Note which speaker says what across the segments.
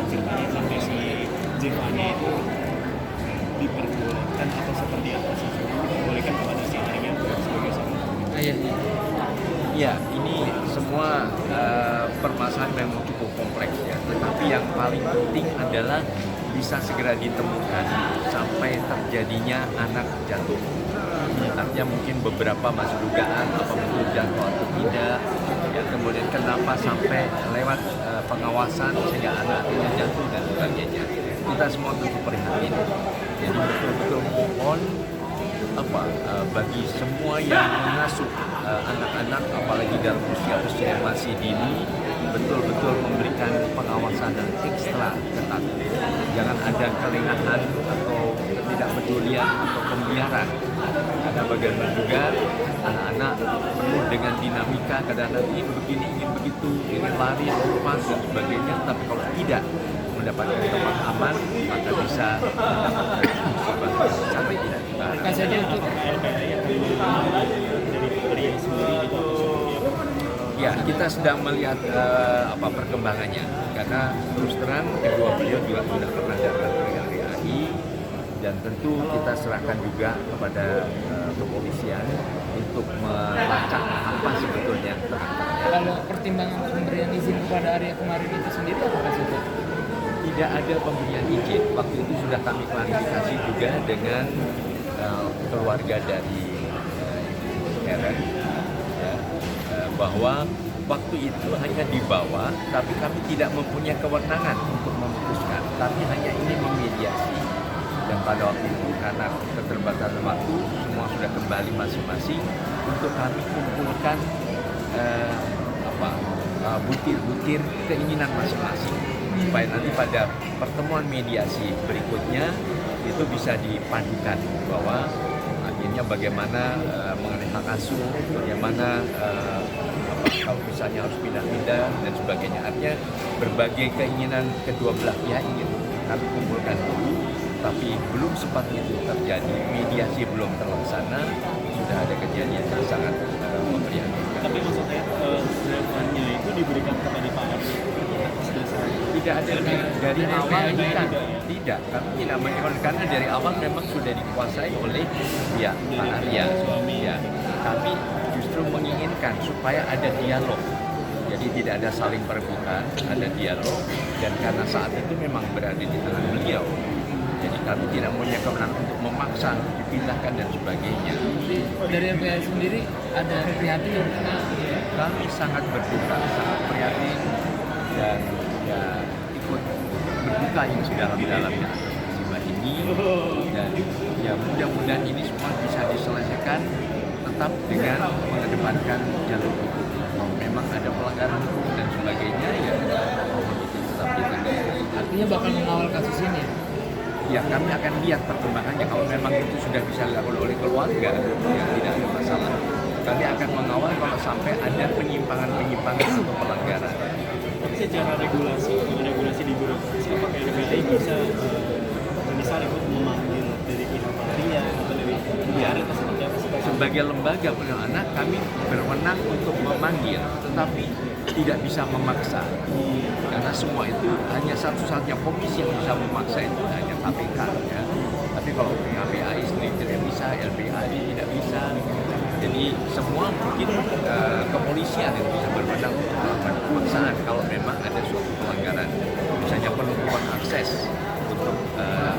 Speaker 1: ceritanya sampai si Zirvani itu diperbolehkan atau seperti apa sih? Diperbolehkan kepada si Arya sebagai seorang.
Speaker 2: Iya.
Speaker 3: Ya, ini semua permasalahan memang cukup kompleks ya. Tetapi yang paling penting adalah bisa segera ditemukan sampai terjadinya anak jatuh. Artinya mungkin beberapa masih dugaan apa betul jatuh atau tidak. Ya, kemudian kenapa sampai lewat pengawasan sehingga anaknya jatuh dan sebagainya. Kita semua tentu prihatin. Jadi betul-betul mohon bagi semua yang mengasuh anak-anak apalagi dalam usia yang masih dini betul-betul memberikan pengawasan yang ekstra ketat. Jangan ada kelengahan atau ketidakpedulian atau pembiaran. Karena bagaimana juga anak-anak penuh dengan dinamika, kadang-kadang ingin begini, ingin begitu, ingin lari, lepas dan sebagainya. Tapi kalau tidak mendapatkan tempat aman, maka bisa mendapatkan sampai tidak ditahan.
Speaker 2: Kasih aja untuk
Speaker 1: LPI dari Arya sendiri gitu.
Speaker 3: Ya, kita sedang melihat perkembangannya. Karena terus terang kedua beliau juga sudah pernah datang ke LPI dan tentu kita serahkan juga kepada kepolisian untuk melacak apa sebetulnya yang terjadi.
Speaker 2: kalau pertimbangan pemberian izin kepada Arya kemarin itu sendiri apa Pak Sito?
Speaker 3: Tidak ada pemberian izin. Waktu itu sudah kami klarifikasi juga dengan keluarga dari Ibu Karen ya, bahwa waktu itu hanya dibawa, tapi kami tidak mempunyai kewenangan untuk memutuskan, tapi hanya ini memediasi. Dan pada waktu itu karena keterbatasan waktu, semua sudah kembali masing-masing untuk kami kumpulkan butir-butir keinginan masing-masing supaya nanti pada pertemuan mediasi berikutnya itu bisa dipadukan bahwa akhirnya bagaimana mengenai hak asuh, bagaimana kalau misalnya harus pindah-pindah dan sebagainya. Artinya berbagai keinginan kedua belah pihak ingin kami kumpulkan dulu, tapi belum sempat itu terjadi, mediasi belum terlaksana, sudah ada kejadian yang sangat memprihatinkan.
Speaker 1: Tapi maksudnya Zirvani itu diberikan kepada Pak Arya atas dasar
Speaker 3: Tidak ada dari awal bukan.
Speaker 1: ya?
Speaker 3: Tidak, kami tidak menginginkan karena dari awal memang sudah dikuasai oleh pihak Pak Arya. Ya, kami justru menginginkan supaya ada dialog. Jadi tidak ada saling perebutan, ada dialog. Dan karena saat itu memang berada di tangan beliau, jadi kami tidak punya kewenangan untuk memaksa dipindahkan dan sebagainya.
Speaker 2: Dari LPI sendiri ada prihatin ya?
Speaker 3: Kami sangat berduka, sangat prihatin dan ya ikut berduka yang sedalam-dalamnya atas musibah ini. Dan ya mudah-mudahan ini semua bisa diselesaikan tetap dengan mengedepankan jalur hukum. Kalau memang ada pelanggaran hukum dan sebagainya ya mohon itu tetap ditangani.
Speaker 2: Artinya bakal mengawal kasus ini ya?
Speaker 3: Ya kami akan lihat perkembangannya. Kalau memang itu sudah bisa dilakukan oleh keluarga ya tidak ada masalah. Kami akan mengawal kalau sampai ada penyimpangan-penyimpangan atau pelanggaran.
Speaker 1: Tapi secara regulasi di birokrasi apakah LPI bisa misal ikut memanggil dari pihak Arya atau dari Arya atau seperti apa sih?
Speaker 3: Sebagai lembaga perlindungan anak kami berwenang untuk memanggil, tetapi tidak bisa memaksa. Karena semua itu hanya satu-satunya komisi yang bisa memaksa itu hanya KPK ya. Tapi kalau LPI sendiri tidak bisa, LPI tidak bisa. Jadi semua mungkin kepolisian yang bisa berwenang untuk melakukan pemaksaan kalau memang ada suatu pelanggaran. Misalnya penutupan akses untuk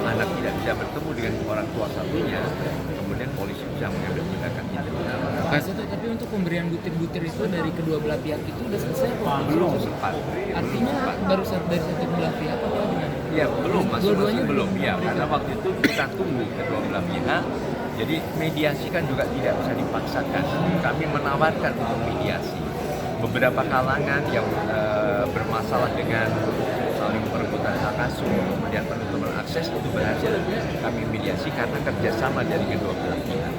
Speaker 3: anak tidak bisa bertemu dengan orang tua satunya, kemudian polisi bisa mengambil tindakan tindakan.
Speaker 2: Pak Sito, tapi untuk pemberian butir-butir itu dari kedua belah pihak itu udah selesai apa?
Speaker 3: Belum sempat.
Speaker 2: Artinya baru dari satu belah pihak apa gimana?
Speaker 3: Ya belum,
Speaker 2: Dua-duanya
Speaker 3: masing-masing belum ya. Karena waktu itu kita tunggu kedua belah pihak. Jadi mediasi kan juga tidak bisa dipaksakan. Kami menawarkan untuk mediasi. Beberapa kalangan yang bermasalah dengan saling perebutan hak asuh, kemudian penutupan akses itu berhasil kami mediasi karena kerjasama dari kedua belah pihak.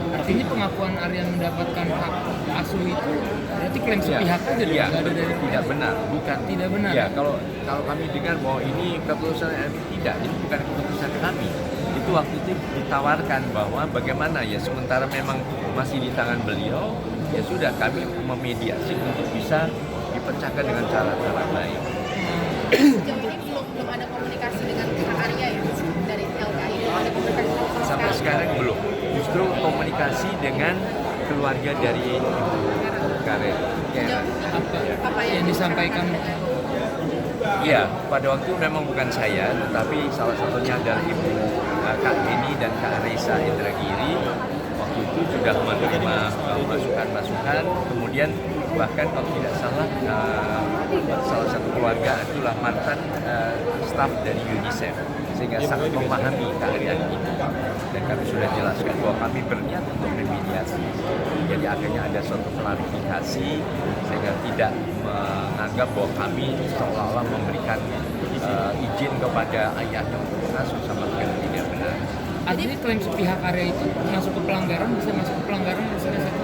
Speaker 2: Artinya pengakuan Arya mendapatkan hak asuh itu berarti klaim sepihak aja dong,
Speaker 3: ya,
Speaker 2: nggak ada dari
Speaker 3: tidak benar, bukan.
Speaker 2: Tidak benar.
Speaker 3: Ya, kalau kami dengar bahwa ini keputusan tidak, ini bukan keputusan kami. Itu waktu itu ditawarkan bahwa bagaimana ya sementara memang masih di tangan beliau, ya sudah kami memediasi untuk bisa dipecahkan dengan cara-cara baik.
Speaker 4: Sejauh ini belum
Speaker 3: dengan keluarga dari Ibu Karen.
Speaker 2: Apa yang disampaikan?
Speaker 3: Iya, pada waktu itu memang bukan saya, tetapi salah satunya adalah Ibu Kak Eni dan Kak Reza Indragiri. Waktu itu sudah menerima masukan-masukan, kemudian bahkan kalau tidak salah salah satu keluarga itulah mantan staf dari UNICEF, sehingga sangat memahami keahlian ini. Dan kami sudah jelaskan bahwa kami berniat untuk memediasi. Jadi akhirnya ada suatu klarifikasi sehingga tidak menganggap bahwa kami seolah-olah memberikan izin kepada ayahnya untuk mengasuh, sama sekali tidak benar.
Speaker 2: Artinya klaim sepihak Arya itu masuk ke pelanggaran, bisa masuk ke pelanggaran misalnya satu?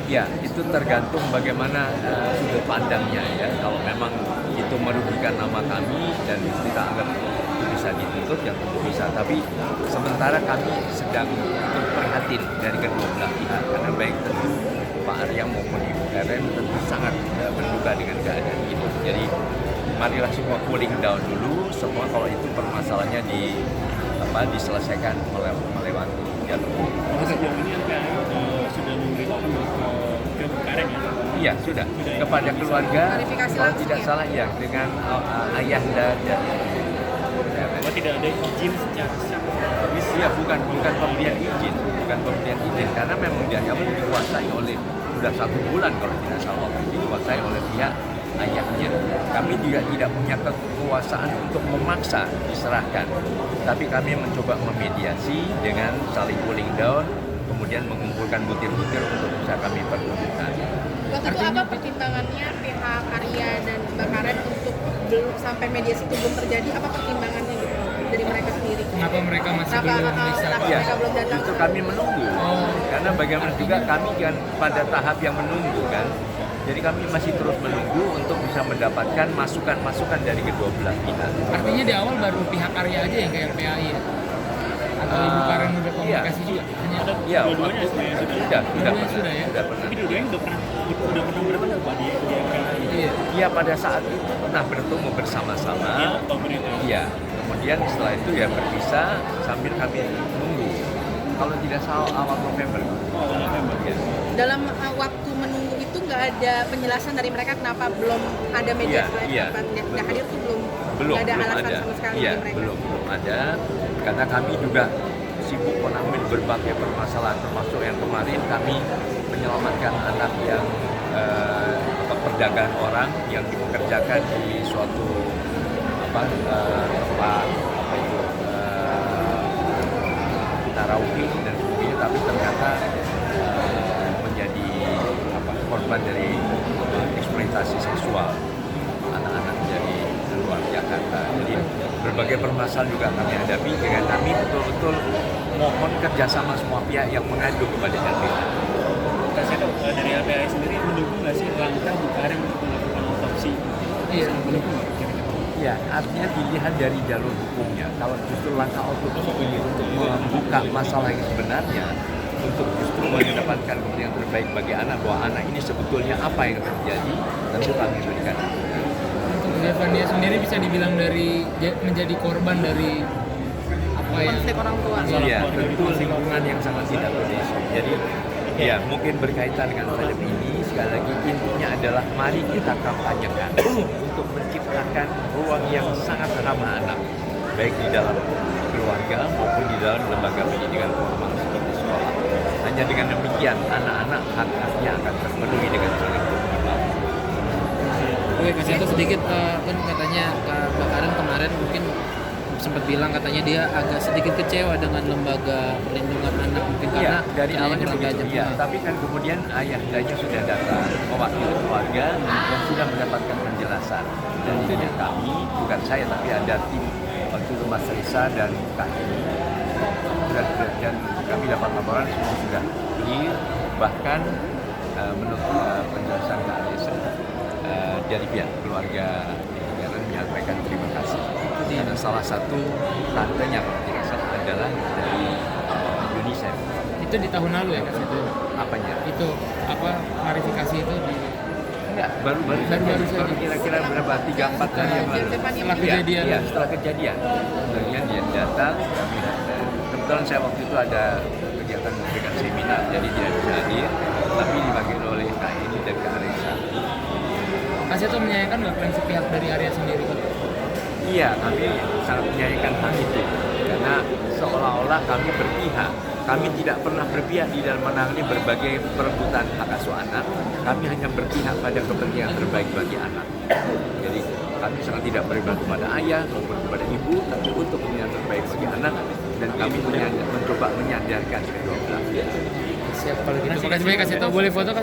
Speaker 3: Ya, itu tergantung bagaimana sudut pandangnya ya. Kalau memang itu merugikan nama kami dan kita anggap itu bisa dituntut, ya tentu bisa. Tapi sementara kami sedang prihatin dari kedua belah pihak, karena baik tentu Pak Arya maupun Ibu Karen tentu sangat berduka dengan keadaan ini. Jadi marilah semua cooling down dulu. Semua kalau itu permasalahannya diselesaikan melewati jalur.
Speaker 1: Sejauh ini sudah memberitahu ke Bu Karen ya?
Speaker 3: Iya, sudah. Kepada keluarga,
Speaker 4: Klarifikasi
Speaker 3: kalau
Speaker 4: langsung
Speaker 3: tidak
Speaker 4: ya?
Speaker 3: salah ya, dengan ayahanda dan
Speaker 1: Bahwa tidak ada izin secara sah.
Speaker 3: ya bukan pemberian izin, karena memang dia dikuasai oleh sudah 1 bulan kalau tidak salah waktu itu dikuasai oleh pihak ayahnya. Kami juga tidak punya kekuasaan untuk memaksa diserahkan, tapi kami mencoba memediasi dengan saling cooling down, kemudian mengumpulkan butir-butir untuk bisa kami pertemukan.
Speaker 4: Waktu itu apa pertimbangannya pihak Arya dan Mbak Karen untuk belum sampai mediasi itu belum terjadi? Apa pertimbangannya gitu dari mereka sendiri?
Speaker 2: Kenapa mereka masih belum bisa?
Speaker 4: kenapa
Speaker 3: Ya,
Speaker 4: mereka belum datang?
Speaker 3: justru kami menunggu, karena bagaimana juga kami kan pada tahap yang menunggu kan. Jadi kami masih terus menunggu untuk bisa mendapatkan masukan-masukan dari kedua belah pihak.
Speaker 2: Artinya di awal baru pihak Arya aja yang kayak PAI ya? Atau Ibu Karen udah komunikasi juga? Hanya
Speaker 3: Iya,
Speaker 1: Dua-duanya sebenarnya sudah.
Speaker 2: sudah ya?
Speaker 3: Sudah pernah.
Speaker 1: Tapi dua-duanya udah pernah bertemu Pak di KAI.
Speaker 2: Iya.
Speaker 3: Iya, pada saat itu pernah bertemu bersama-sama.
Speaker 1: Iya, Oktober itu.
Speaker 3: Iya. Kemudian setelah itu ya berpisah sambil kami menunggu. Kalau tidak salah awal November.
Speaker 1: Awal November.
Speaker 3: Ya.
Speaker 4: Dalam waktu menunggu itu nggak ada penjelasan dari mereka kenapa belum ada mediasi
Speaker 3: Iya,
Speaker 4: kenapa nggak hadir tuh belum
Speaker 3: Belum
Speaker 4: nggak ada alasan
Speaker 3: ada.
Speaker 4: sama sekali
Speaker 3: Iya,
Speaker 4: dari mereka.
Speaker 3: belum ada. Karena kami juga sibuk menangani berbagai permasalahan, termasuk yang kemarin kami menyelamatkan anak yang perdagangan orang yang dipekerjakan di suatu tempat tarawih dan sebagainya, tapi ternyata menjadi korban dari eksploitasi seksual anak-anak dari luar Jakarta. Jadi berbagai permasalahan juga kami hadapi, dengan kami betul-betul mohon kerjasama semua pihak yang mengadu kepada LBH.
Speaker 1: Saya tahu dari LPI sendiri mendukung nggak sih langkah Bu Karen untuk melakukan otopsi?
Speaker 2: Iya.
Speaker 1: Mendukung nggak kira-kira?
Speaker 3: Ya, artinya dilihat dari jalur hukumnya. Kalau justru langkah otopsi ini untuk membuka masalah yang sebenarnya, untuk justru mendapatkan kepentingan terbaik bagi anak, bahwa anak ini sebetulnya apa yang terjadi, tentu kami berikan.
Speaker 2: Untuk Zevania sendiri bisa dibilang dari menjadi korban dari apa ya?
Speaker 4: Konflik orang tua.
Speaker 3: Iya, tentu lingkungan yang sangat tidak kondusif. Jadi, ya mungkin berkaitan dengan film ini, sekali lagi intinya adalah mari kita kampanyekan untuk menciptakan ruang yang sangat ramah anak, baik di dalam keluarga maupun di dalam lembaga pendidikan formal seperti sekolah. Hanya dengan demikian anak-anak hak-haknya akan terpenuhi dengan sangat optimal.
Speaker 2: Oke, kasih itu sedikit kan katanya Mbak Karen kemarin mungkin sempat bilang katanya dia agak sedikit kecewa dengan lembaga perlindungan anak mungkin karena
Speaker 3: Iya, dari awalnya begitu. Iya, tapi kan kemudian ayahnya sudah datang mewakili keluarga dan sudah mendapatkan penjelasan dari pihak kami, bukan saya tapi ada tim waktu itu Mas Risa dan Kak Ini. Dan kami dapat laporan semua sudah clear, bahkan menurut penjelasan Kak Risa dari pihak keluarga Karen menyampaikan terima kasih. Karena salah satu tantenya kalau tidak salah adalah dari UNICEF.
Speaker 2: itu di tahun lalu ya Kak itu
Speaker 3: Apanya?
Speaker 2: itu apa klarifikasi itu di
Speaker 3: Enggak, baru
Speaker 2: saja.
Speaker 3: kira-kira berapa? 3-4 hari yang lalu.
Speaker 2: setelah
Speaker 3: Iya,
Speaker 2: kejadian.
Speaker 3: iya, setelah kejadian dia datang, kebetulan saya waktu itu ada kegiatan akan memberikan seminar, jadi tidak bisa hadir, tapi dibagikan oleh Kak Eni dan Kak Reza.
Speaker 2: Kak Seto menyayangkan nggak prinsip pihak dari Arya sendiri Kak?
Speaker 3: Iya, kami sangat menyayangkan hal itu karena seolah-olah kami berpihak. Kami tidak pernah berpihak di dalam menangani berbagai perebutan hak asuh anak. Kami hanya berpihak pada kepentingan terbaik bagi anak. Jadi kami sangat tidak berpihak kepada ayah maupun kepada ibu, tapi untuk kepentingan terbaik bagi anak, dan kami mencoba menyadarkan kedua belah pihak.
Speaker 2: Siap kalau gitu. Terima kasih banyak Kak Seto. Boleh foto Kak